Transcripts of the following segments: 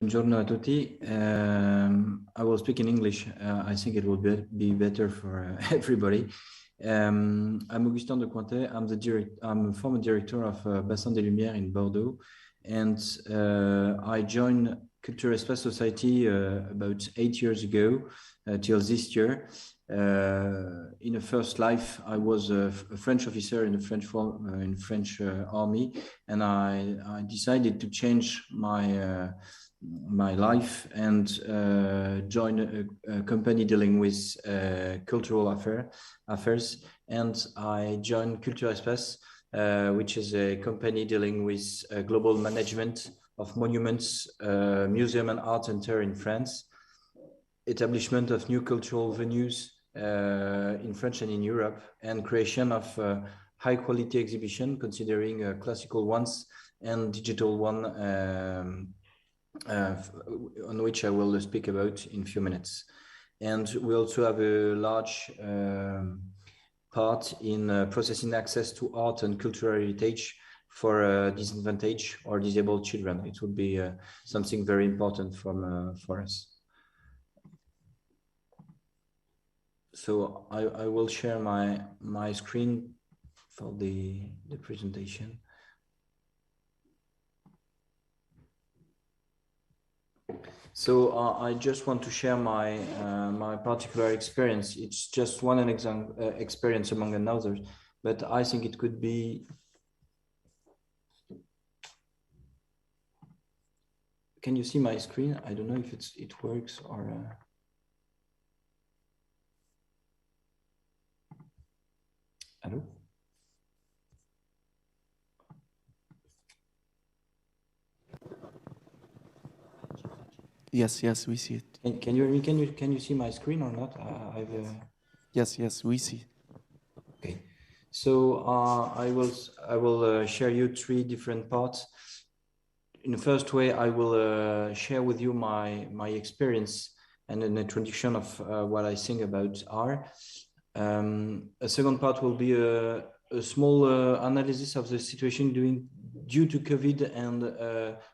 Buongiorno a tutti. I will speak in English. I think it will be better for everybody. I'm Augustin de COINTET. I'm a former director of Bassins de Lumières in Bordeaux, and I joined Culturespaces Society about 8 years ago till this year. In a first life, I was a French officer in the French army, and I decided to change my life and join a company dealing with cultural affairs, and I joined Culturespaces, which is a company dealing with global management of monuments, museum and art center in France, establishment of new cultural venues in France and in Europe, and creation of high quality exhibition considering classical ones and digital one, on which I will speak about in a few minutes. And we also have a large part in processing access to art and cultural heritage for disadvantaged or disabled children. It would be something very important for us. So I will share my screen for the presentation. So I just want to share my particular experience. It's just one experience among others, but I think it could be. Can you see my screen? I don't know if it works or. Hello? Yes, we see it. Can you hear me? Can you see my screen or not? Yes, we see. Okay, so I will share you three different parts. In the first way, I will share with you my experience and an introduction of what I think about art. A second part will be a small analysis of the situation due to COVID and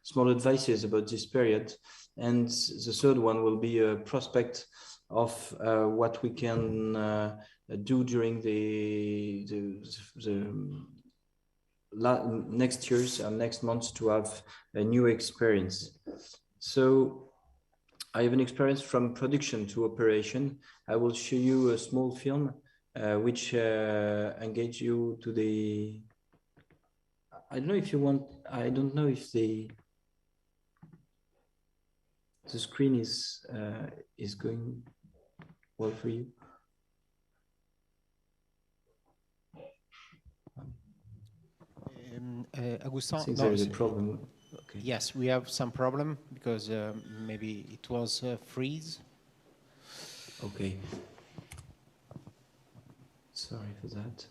small advices about this period. And the third one will be a prospect of what we can do during the next years and next months to have a new experience. So I have an experience from production to operation. I will show you a small film which engage you to the. I don't know if you want. I don't know if the screen is going well for you. Augustin, I think there is a problem. Okay. Yes, we have some problem because maybe it was freeze. Okay. Sorry for that.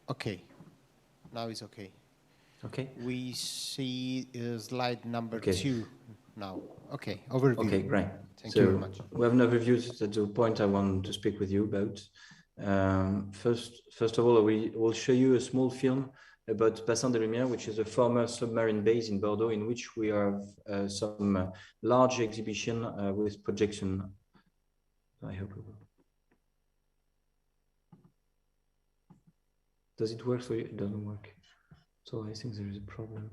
Okay, now it's okay. Okay. We see slide number 2 now. Okay, overview. Okay, great. Thank you very much. We have an overview. That's the point I want to speak with you about. First of all, we will show you a small film about Bassins de Lumières, which is a former submarine base in Bordeaux, in which we have some large exhibition with projection. I hope it will. Does it work for you? It doesn't work. So I think there is a problem.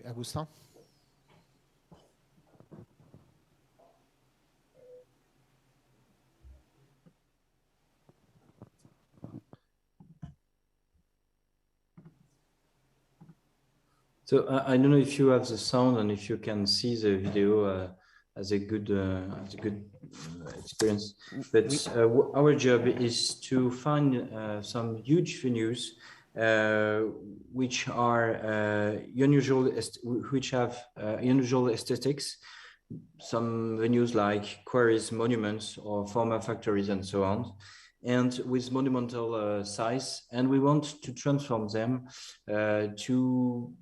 Augustin. So I don't know if you have the sound and if you can see the video as a good experience. But our job is to find some huge venues which are unusual, which have unusual aesthetics. Some venues like quarries, monuments, or former factories, and so on, and with monumental size. And we want to transform them to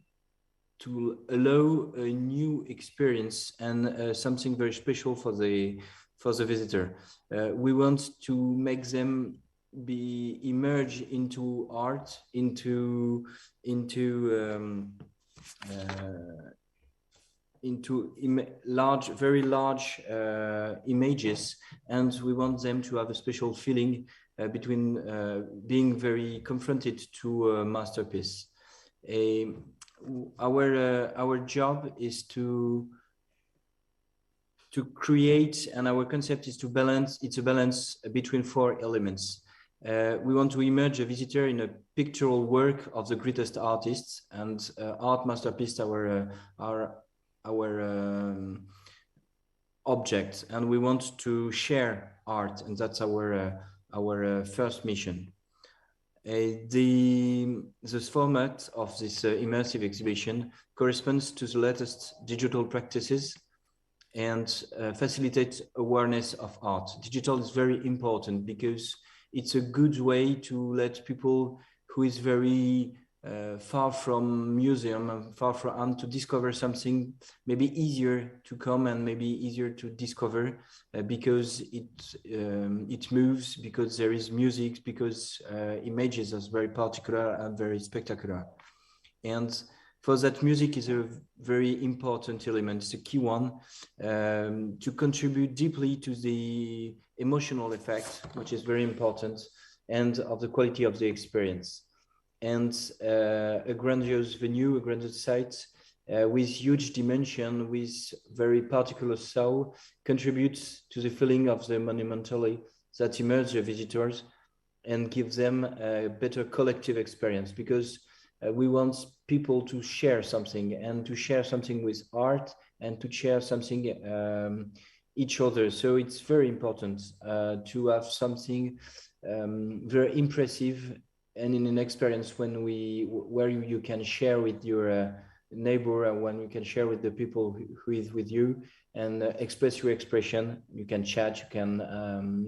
allow a new experience and something very special for the visitor. We want to make them be immersed into art, into very large images, and we want them to have a special feeling between being very confronted to a masterpiece. Our job is to create, and our concept is to balance. It's a balance between four elements. We want to immerse a visitor in a pictorial work of the greatest artists, and art masterpiece our object, and we want to share art, and that's our first mission. This format of this immersive exhibition corresponds to the latest digital practices and facilitates awareness of art. Digital is very important because it's a good way to let people who is very far from museum and far from to discover something maybe easier to come and maybe easier to discover because it moves, because there is music, because images are very particular and very spectacular. And for that, music is a very important element. It's a key one to contribute deeply to the emotional effect, which is very important, and of the quality of the experience. And a grandiose venue, a grandiose site with huge dimension, with very particular soul, contributes to the feeling of the monumentally that immerse the visitors and give them a better collective experience, because we want people to share something, and to share something with art, and to share something each other. So it's very important to have something very impressive and in an experience where you can share with your neighbor, and when you can share with the people who is with you, and express your expression. You can chat, you can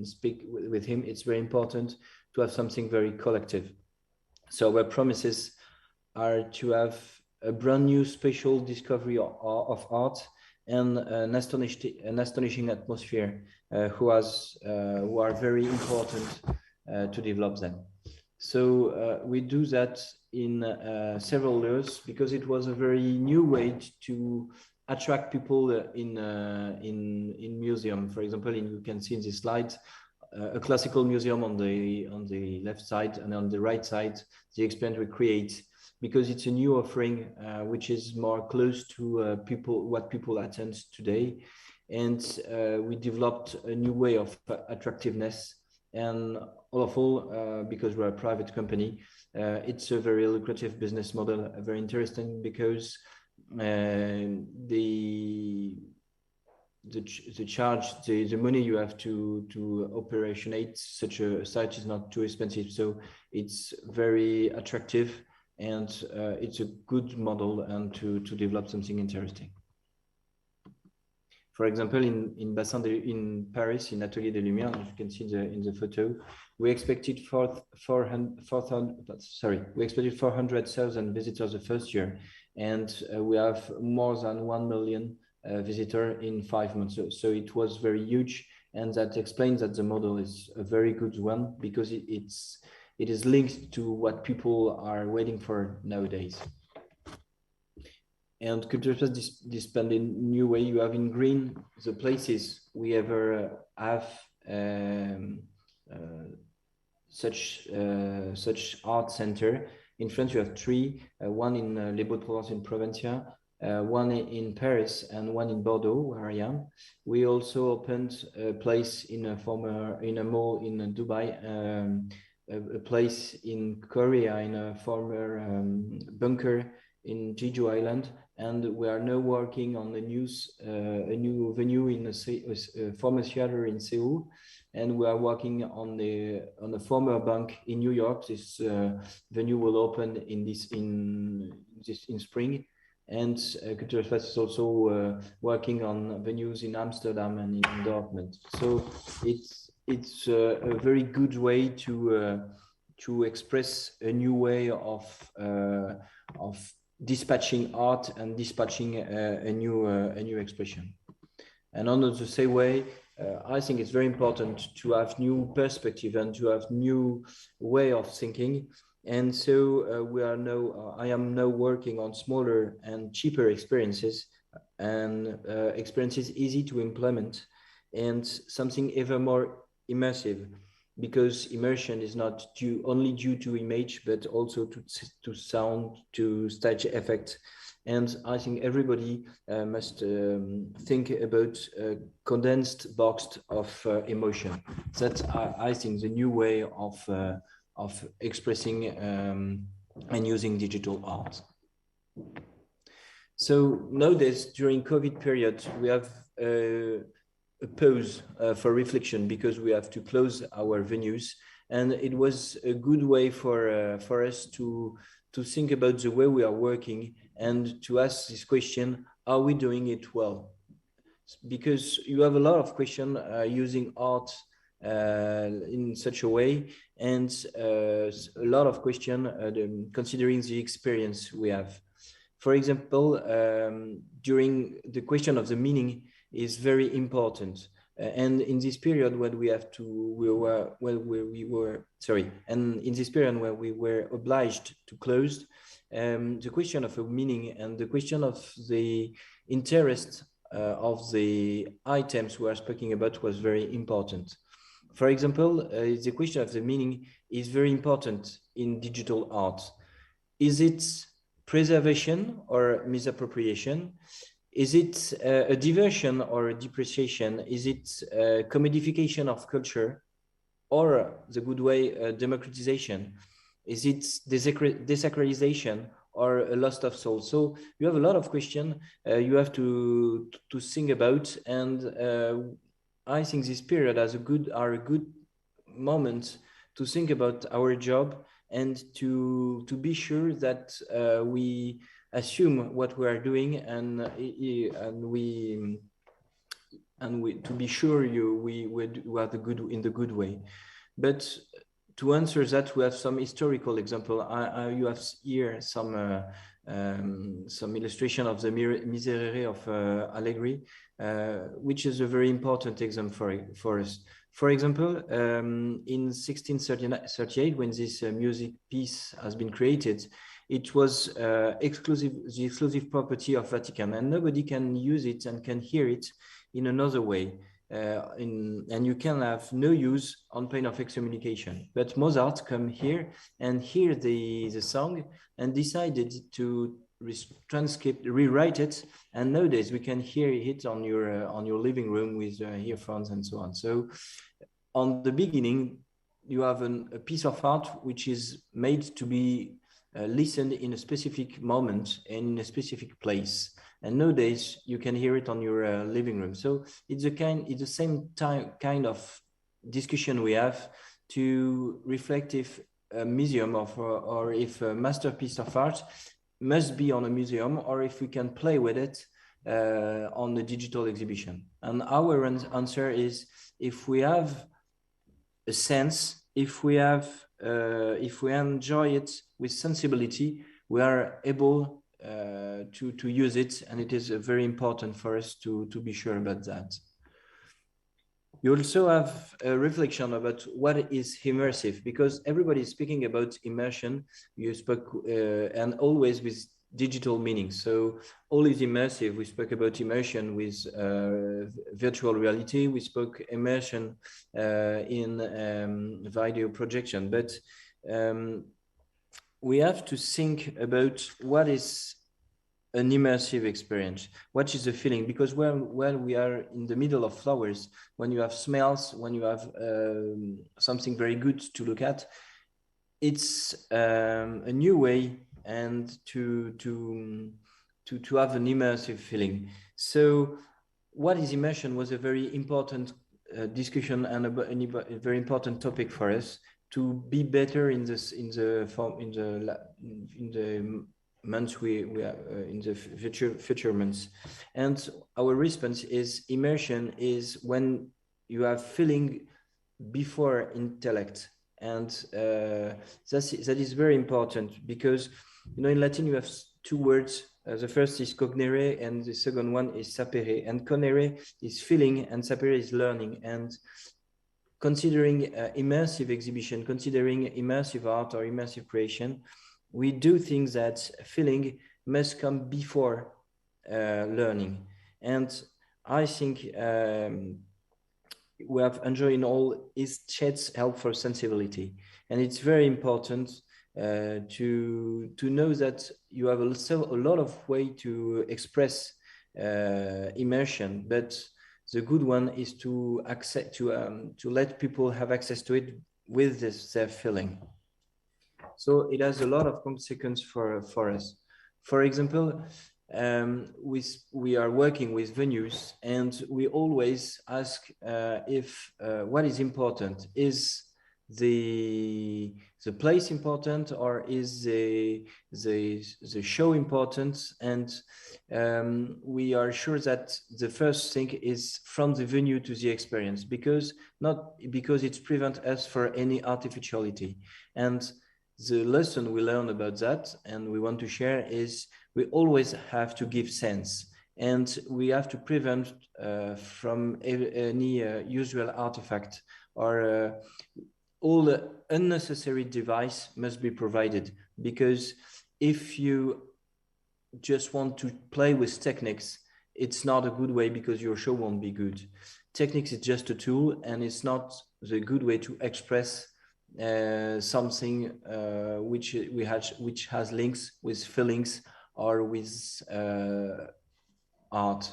speak with him. It's very important to have something very collective. So our promises are to have a brand new special discovery of art and an astonishing atmosphere who are very important to develop them. So we do that in several years, because it was a very new way to attract people in museum. For example, you can see in this slide a classical museum on the left side, and on the right side the experience we create, because it's a new offering which is more close to what people attend today. And we developed a new way of attractiveness. And all, because we're a private company, it's a very lucrative business model, very interesting, because the charge, the money you have to operationate such a site is not too expensive. So it's very attractive, and it's a good model, and to develop something interesting. For example, in Paris, in Atelier de Lumières, as you can see in the photo, we expected 400,000 visitors the first year, and we have more than 1 million visitors in 5 months. So it was very huge, and that explains that the model is a very good one, because it is linked to what people are waiting for nowadays. And Culturespaces display in new way. You have in green the places we ever have such art center. In France, you have 3, one in Les Baux de Provence in Provincia, one in Paris and one in Bordeaux, where I am. We also opened a place in a mall in Dubai, a place in Korea in a former bunker in Jeju Island, and we are now working on a new venue in a former theater in Seoul, and we are working on a former bank in New York. This venue will open in spring, and Culturespaces is also working on venues in Amsterdam and in Dortmund. So it's a very good way to express a new way of dispatching art and dispatching a new expression. And on the same way, I think it's very important to have new perspective and to have new way of thinking. And so I am now working on smaller and cheaper experiences, and experiences easy to implement, and something ever more immersive, because immersion is not only due to image, but also to sound, to stage effect. And I think everybody must think about a condensed box of emotion. That's, I think, the new way of expressing and using digital art. So nowadays, during COVID period, we have a pause for reflection, because we have to close our venues, and it was a good way for us to think about the way we are working and to ask this question: are we doing it well? Because you have a lot of questions using art in such a way, and a lot of questions considering the experience we have. For example, during the question of the meaning is very important. And in this period when in this period where we were obliged to close, the question of a meaning and the question of the interest of the items we are speaking about was very important. For example, the question of the meaning is very important in digital art. Is it preservation or misappropriation? Is it a diversion or a depreciation? Is it a commodification of culture, or the good way, democratization? Is it desacralization or a loss of soul? So you have a lot of questions you have to think about, and I think this period are a good moment to think about our job, and to be sure that we assume what we are doing, and to be sure we are in the good way. But to answer that, we have some historical example. You have here some illustration of the Miserere of Allegri, which is a very important example for us. For example, in 1638, when this music piece has been created, it was the exclusive property of Vatican, and nobody can use it and can hear it in another way. And you can have no use on pain of excommunication. But Mozart come here and hear the song and decided to rewrite it, and nowadays we can hear it on your living room with earphones and so on. So on the beginning, you have a piece of art which is made to be listened in a specific moment and in a specific place, and nowadays you can hear it on your living room. So it's the same kind of discussion we have to reflect if a museum or if a masterpiece of art must be on a museum, or if we can play with it on the digital exhibition. And our answer is, if we have a sense, if we enjoy it with sensibility, we are able to use it, and it is very important for us to be sure about that. You also have a reflection about what is immersive, because everybody is speaking about immersion. You spoke and always with digital meaning. So all is immersive. We spoke about immersion with virtual reality. We spoke immersion in video projection. But we have to think about what is an immersive experience. What is the feeling? Because when we are in the middle of flowers, when you have smells, when you have something very good to look at, it's a new way and to have an immersive feeling. So what is immersion was a very important discussion and a very important topic for us to be better in this in the months we are in the future months. And our response is immersion is when you have feeling before intellect, and that is very important, because in Latin you have two words. The first is cognere and the second one is sapere, and cognere is feeling and sapere is learning. And considering immersive exhibition, considering immersive art or immersive creation, we do things that feeling must come before learning. And I think we have enjoyed in all is Chet's help for sensibility. And it's very important to know that you have also a lot of way to express immersion, but the good one is to accept to let people have access to it with their feeling. So it has a lot of consequences for us. For example, we are working with venues, and we always ask if what is important. Is the place important, or is the show important? And we are sure that the first thing is from the venue to the experience, because it prevents us for any artificiality. And the lesson we learn about that, and we want to share, is we always have to give sense, and we have to prevent from any usual artifact, or all the unnecessary device must be provided. Because if you just want to play with techniques, it's not a good way, because your show won't be good. Techniques is just a tool, and it's not the good way to express something which has links with feelings or with art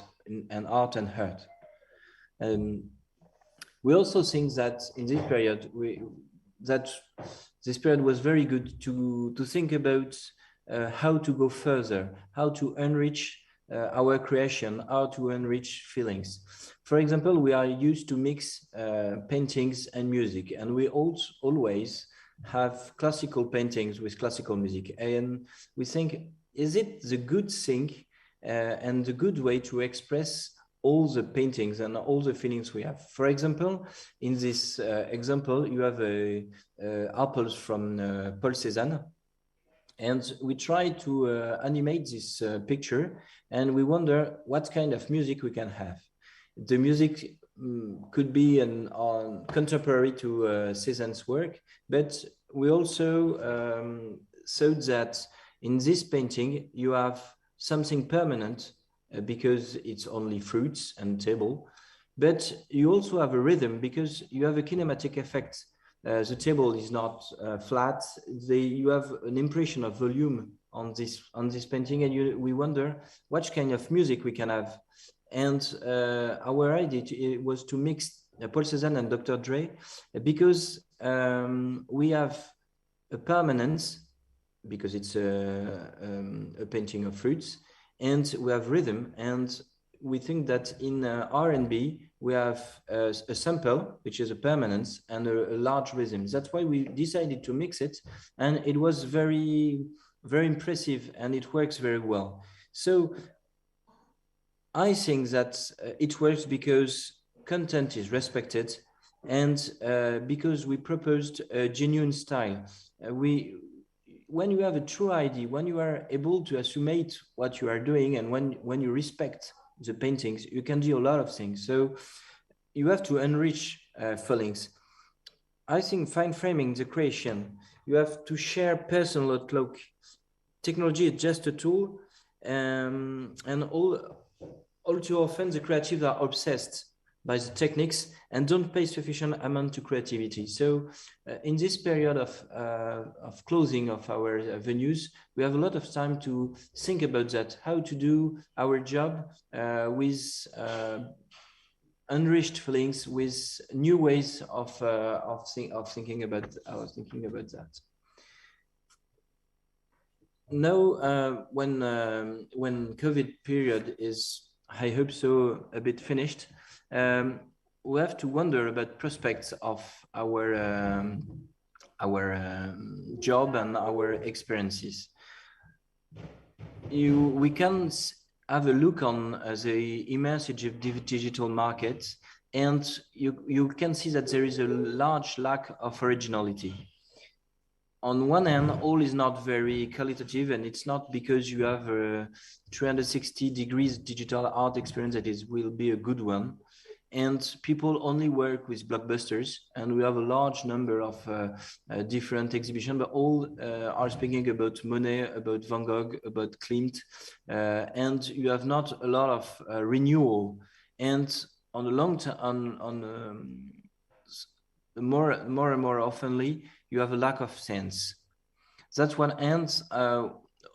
and hurt. And we also think that in this period, this period was very good to think about how to go further, how to enrich our creation, how to enrich feelings. For example, we are used to mix paintings and music, and we always have classical paintings with classical music. And we think, is it the good thing and the good way to express all the paintings and all the feelings we have? For example, in this example, you have apples from Paul Cézanne. And we try to animate this picture, and we wonder what kind of music we can have. The music could be contemporary to Cézanne's work, but we also thought that in this painting you have something permanent because it's only fruits and table, but you also have a rhythm because you have a kinematic effect. The table is not flat. You have an impression of volume on this painting, and we wonder what kind of music we can have. And our idea was to mix Paul Cézanne and Dr. Dre, because we have a permanence, because it's a painting of fruits, and we have rhythm. And we think that in R&B, we have a sample, which is a permanence, and a large rhythm. That's why we decided to mix it, and it was very, very impressive, and it works very well. So I think that it works because content is respected, and because we proposed a genuine style. When you have a true idea, when you are able to assume what you are doing, and when you respect the paintings, you can do a lot of things. So you have to enrich feelings. I think fine framing the creation, you have to share personal outlook. Technology is just a tool, and all too often the creatives are obsessed by the techniques and don't pay sufficient amount to creativity. So in this period of closing of our venues, we have a lot of time to think about that, how to do our job with enriched feelings, with new ways of thinking about that. Now, when COVID period is, I hope so, a bit finished, we have to wonder about prospects of our job and our experiences. We can have a look on the immersive digital market, and you can see that there is a large lack of originality. On one hand, all is not very qualitative, and it's not because you have a 360 degrees digital art experience that will be a good one. And people only work with blockbusters, and we have a large number of different exhibitions, but all are speaking about Monet, about Van Gogh, about Klimt, and you have not a lot of renewal. And on the long term, more and more oftenly, you have a lack of sense. That's one end.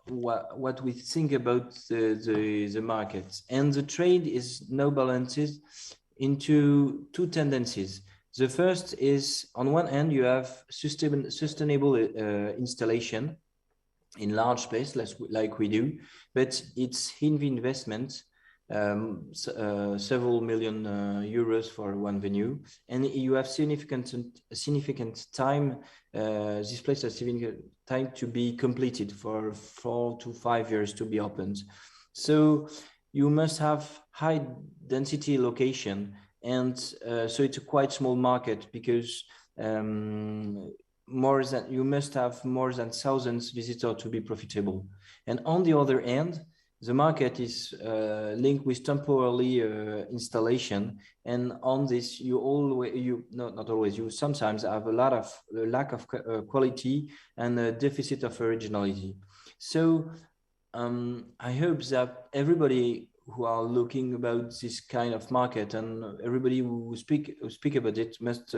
What we think about the market, and the trade is now balanced into two tendencies. The first is, on one hand, you have sustainable installation in large space, like we do, but it's heavy investment, several million euros for one venue, and you have significant time. This place has significant time to be completed, for 4 to 5 years to be opened. So you must have high density location, and so it's a quite small market, because you must have more than thousands visitors to be profitable. And on the other hand, the market is linked with temporary installation, and on this you sometimes have a lack of quality and a deficit of originality. So I hope that everybody who are looking about this kind of market, and everybody who speak about it, must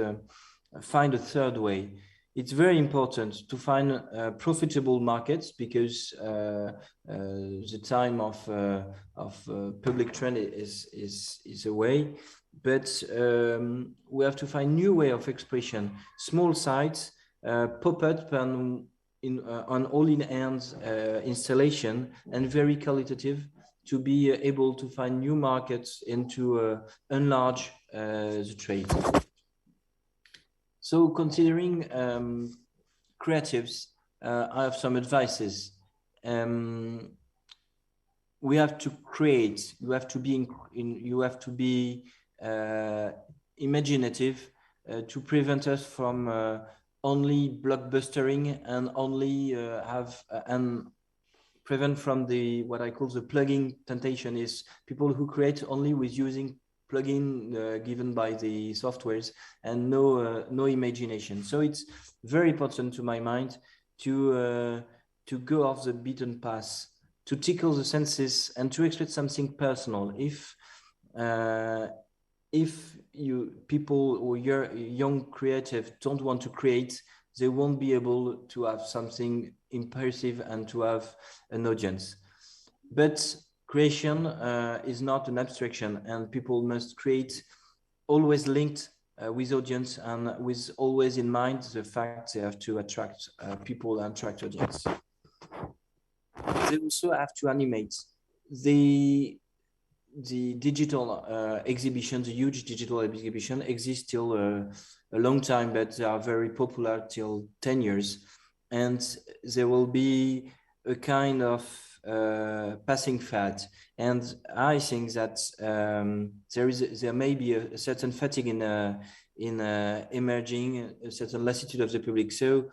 find a third way. It's very important to find profitable markets, because the time of public trend is away. But we have to find new way of expression. Small sites, pop-up and on all-in-hand installation, and very qualitative, to be able to find new markets and to enlarge the trade. So considering creatives, I have some advices. We have to create. You have to be imaginative to prevent us from only blockbustering, and only and prevent from what I call the plugging temptation, is people who create only with using plugin given by the softwares, and no imagination. So it's very important, to my mind, to go off the beaten path, to tickle the senses, and to express something personal. If people or your young creative don't want to create, they won't be able to have something impressive and to have an audience. But creation is not an abstraction, and people must create always linked with audience, and with always in mind the fact they have to attract people and attract audience. They also have to animate. The digital exhibition, the huge digital exhibition, exists till a long time, but they are very popular till 10 years. And there will be a kind of passing fad. And I think that there may be a certain fatigue in emerging, a certain lassitude of the public. So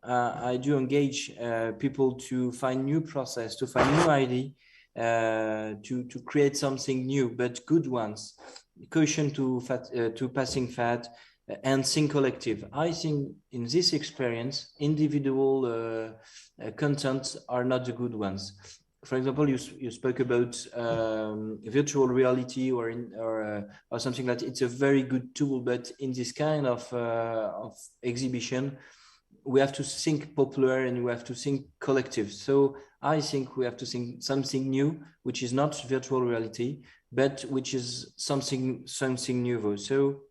I do engage people to find new process, to find new idea, to create something new, but good ones. Caution to passing fad, and think collective. I think in this experience, individual contents are not the good ones. for example, you spoke about virtual reality or something like that. It's a very good tool, but in this kind of exhibition, we have to think popular and we have to think collective. So I think we have to think something new, which is not virtual reality, but which is something new. So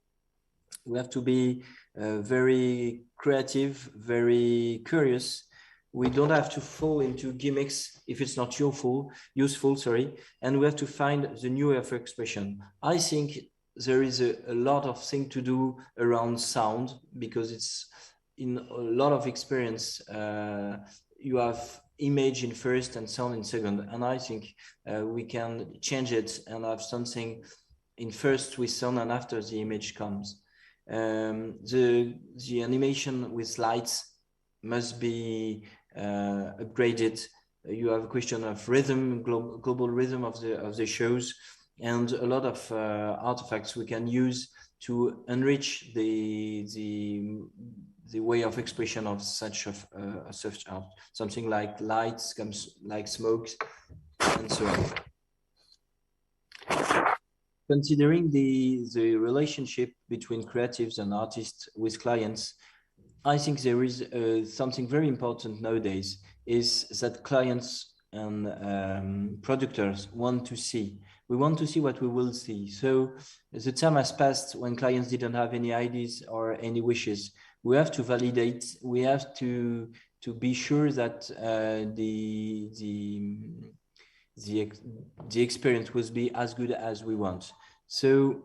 we have to be very creative, very curious. We don't have to fall into gimmicks if it's not useful, and we have to find the new way of expression. I think there is a lot of things to do around sound, because it's in a lot of experience, you have image in first and sound in second, and I think we can change it and have something in first with sound and after the image comes. The animation with lights must be upgraded. You have a question of rhythm, global rhythm of the shows, and a lot of artifacts we can use to enrich the way of expression of such art. Something like lights, like smokes, and so on. Considering the relationship between creatives and artists with clients, I think there is something very important nowadays, is that clients and producers want to see. We want to see what we will see. So the time has passed when clients didn't have any ideas or any wishes. We have to validate. We have to be sure that the experience will be as good as we want. So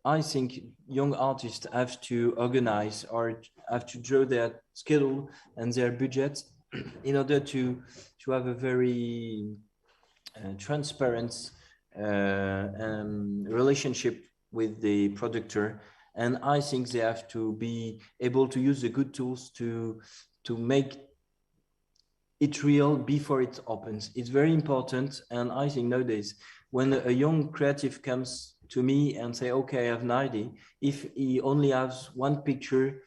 I think young artists have to organize or have to draw their schedule and their budget in order to have a very transparent relationship with the producer. And I think they have to be able to use the good tools to make it real before it opens. It's very important. And I think nowadays, when a young creative comes to me and say, okay, I have an idea, if he only has one picture,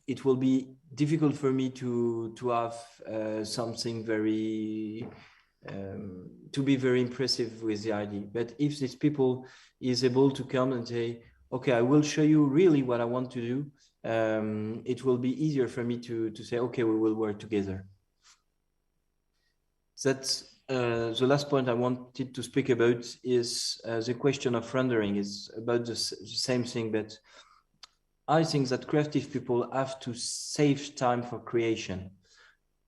it will be difficult for me to have something very, to be very impressive with the idea. But if these people is able to come and say, okay, I will show you really what I want to do, it will be easier for me to say, okay, we will work together. That's the last point I wanted to speak about is the question of rendering. Is about the same thing, but I think that creative people have to save time for creation.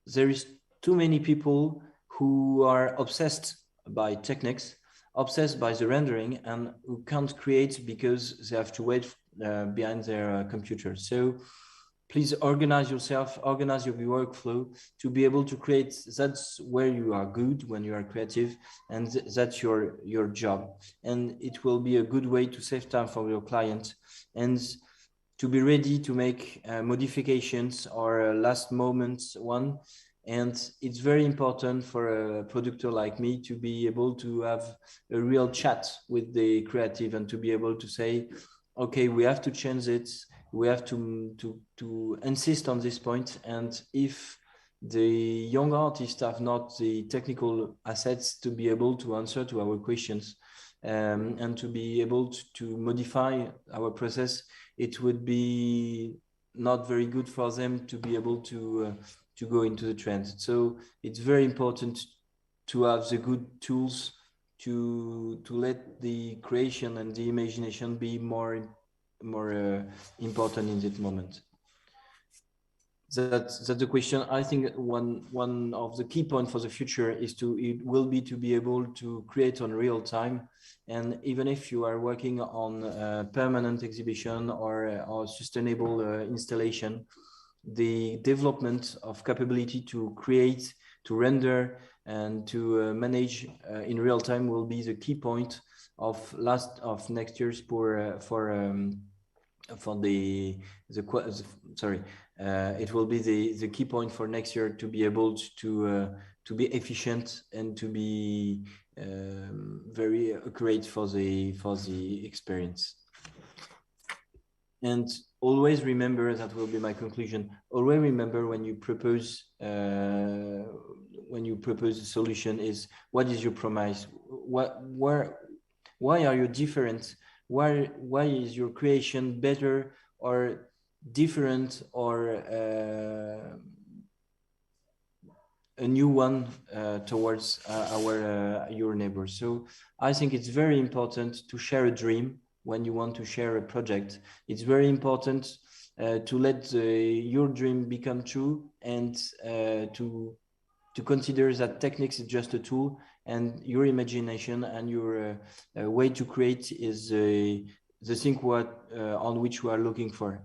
There is too many people who are obsessed by techniques, obsessed by the rendering, and who can't create because they have to wait behind their computer. So please organize yourself, organize your workflow to be able to create. That's where you are good when you are creative, and that's your job. And it will be a good way to save time for your client and to be ready to make modifications or last moments one. And it's very important for a producer like me to be able to have a real chat with the creative and to be able to say, okay, we have to change it. We have to insist on this point. And if the young artists have not the technical assets to be able to answer to our questions and to be able to modify our process, it would be not very good for them to be able to go into the trend. So it's very important to have the good tools to let the creation and the imagination be more important in that moment. That's the question. I think one of the key points for the future is to be able to create on real time. And even if you are working on a permanent exhibition or sustainable installation, the development of capability to create, to render, and to manage in real time will be the key point of next year's it will be the key point for next year to be able to be efficient and to be very accurate for the experience. And always remember, that will be my conclusion, always remember when you propose when you propose a solution is, what is your promise? Why are you different? Why is your creation better or different, or a new one towards your neighbors? So I think it's very important to share a dream when you want to share a project. It's very important to let your dream become true, and to consider that techniques is just a tool, and your imagination and your way to create is the thing on which we are looking for.